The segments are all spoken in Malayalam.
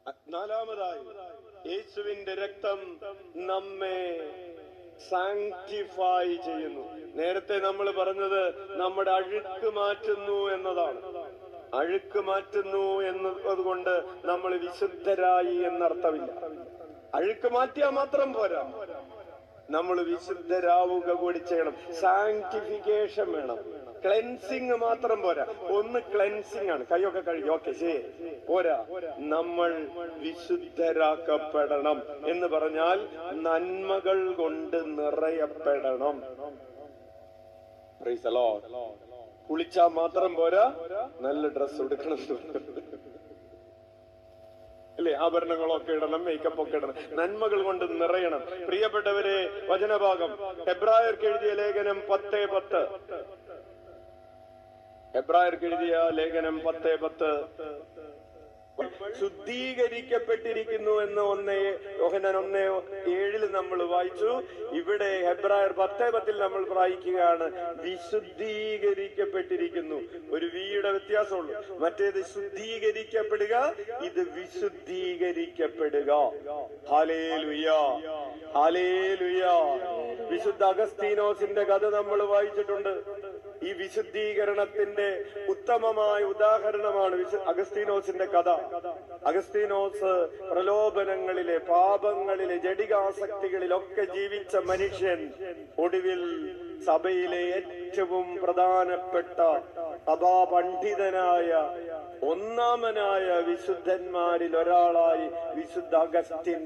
നാലാമതായി, യേശുവിന്റെ രക്തം നമ്മെ സാങ്ക്ടിഫൈ ചെയ്യുന്നു. നേരത്തെ നമ്മൾ പറഞ്ഞത് നമ്മുടെ അഴുക്ക് മാറ്റുന്നു എന്നതാണ്. അഴുക്ക് മാറ്റുന്നു എന്നതുകൊണ്ട് നമ്മൾ വിശുദ്ധരായി എന്നർത്ഥമില്ല. അഴുക്ക് മാറ്റിയാൽ മാത്രം പോരാ, നമ്മൾ വിശുദ്ധരാവുക കൂടി ചെയ്യണം. സാങ്ക്ടിഫിക്കേഷൻ വേണം. ക്ലെൻസിങ് മാത്രം പോരാ. ഒന്ന് ക്ലെൻസിങ് ആണ്, കൈയൊക്കെ കഴുകി, ഓക്കെ ശരി, പോരാ. നമ്മൾ വിശുദ്ധരാക്കപ്പെടണം എന്ന് പറഞ്ഞാൽ നന്മകൾ കൊണ്ട് നിറയപ്പെടണം. Praise the lord. കുളിച്ചാ മാത്രം പോരാ, നല്ല ഡ്രസ് എടുക്കണം അല്ലെ, ആഭരണങ്ങളൊക്കെ ഇടണം, മേക്കപ്പ് ഒക്കെ ഇടണം, നന്മകൾ കൊണ്ട് നിറയണം. പ്രിയപ്പെട്ടവരെ, വചനഭാഗം ഹെബ്രായർക്ക് എഴുതിയ ലേഖനം 10:10. ഹെബ്രായർക്ക് എഴുതിയ ലേഖനം 10:10 ശുദ്ധീകരിക്കപ്പെട്ടിരിക്കുന്നു എന്ന് യോഹന്നാൻ 1:7 നമ്മൾ വായിച്ചു. ഇവിടെ ഹെബ്രായർ 10:10 നമ്മൾ വായിക്കുകയാണ് വിശുദ്ധീകരിക്കപ്പെട്ടിരിക്കുന്നു. ഒരു വീയുടെ വ്യത്യാസമുള്ളൂ. മറ്റേത് ശുദ്ധീകരിക്കപ്പെടുക, ഇത് വിശുദ്ധീകരിക്കപ്പെടുക. Hallelujah, hallelujah. വിശുദ്ധ അഗസ്തീനോസിന്റെ കഥ നമ്മൾ വായിച്ചിട്ടുണ്ട്. ഈ വിശുദ്ധീകരണത്തിന്റെ ഉത്തമമായ ഉദാഹരണമാണ് അഗസ്തീനോസിന്റെ കഥ. അഗസ്തീനോസ് പ്രലോഭനങ്ങളിലെ, പാപങ്ങളിലെ, ജഡികാസക്തികളിലൊക്കെ ജീവിച്ച മനുഷ്യൻ ഒടുവിൽ സഭയിലെ ഏറ്റവും പ്രധാനപ്പെട്ട സഭാപണ്ഡിതനായ ഒന്നാമനായ വിശുദ്ധന്മാരിൽ ഒരാളായി വിശുദ്ധ അഗസ്റ്റിൻ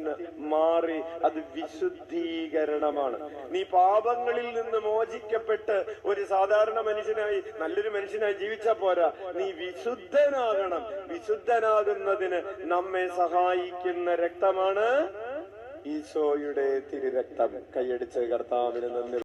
മാറി. അത് വിശുദ്ധീകരണമാണ്. നീ പാപങ്ങളിൽ നിന്ന് മോചിക്കപ്പെട്ട് ഒരു സാധാരണ മനുഷ്യനായി, നല്ലൊരു മനുഷ്യനായി ജീവിച്ചാ പോരാ, നീ വിശുദ്ധനാകണം. വിശുദ്ധനാകുന്നതിന് നമ്മെ സഹായിക്കുന്ന രക്തമാണ് ഈശോയുടെ തിരുരക്തം. കൈയടിച്ച് കർത്താവിന് നന്ദി.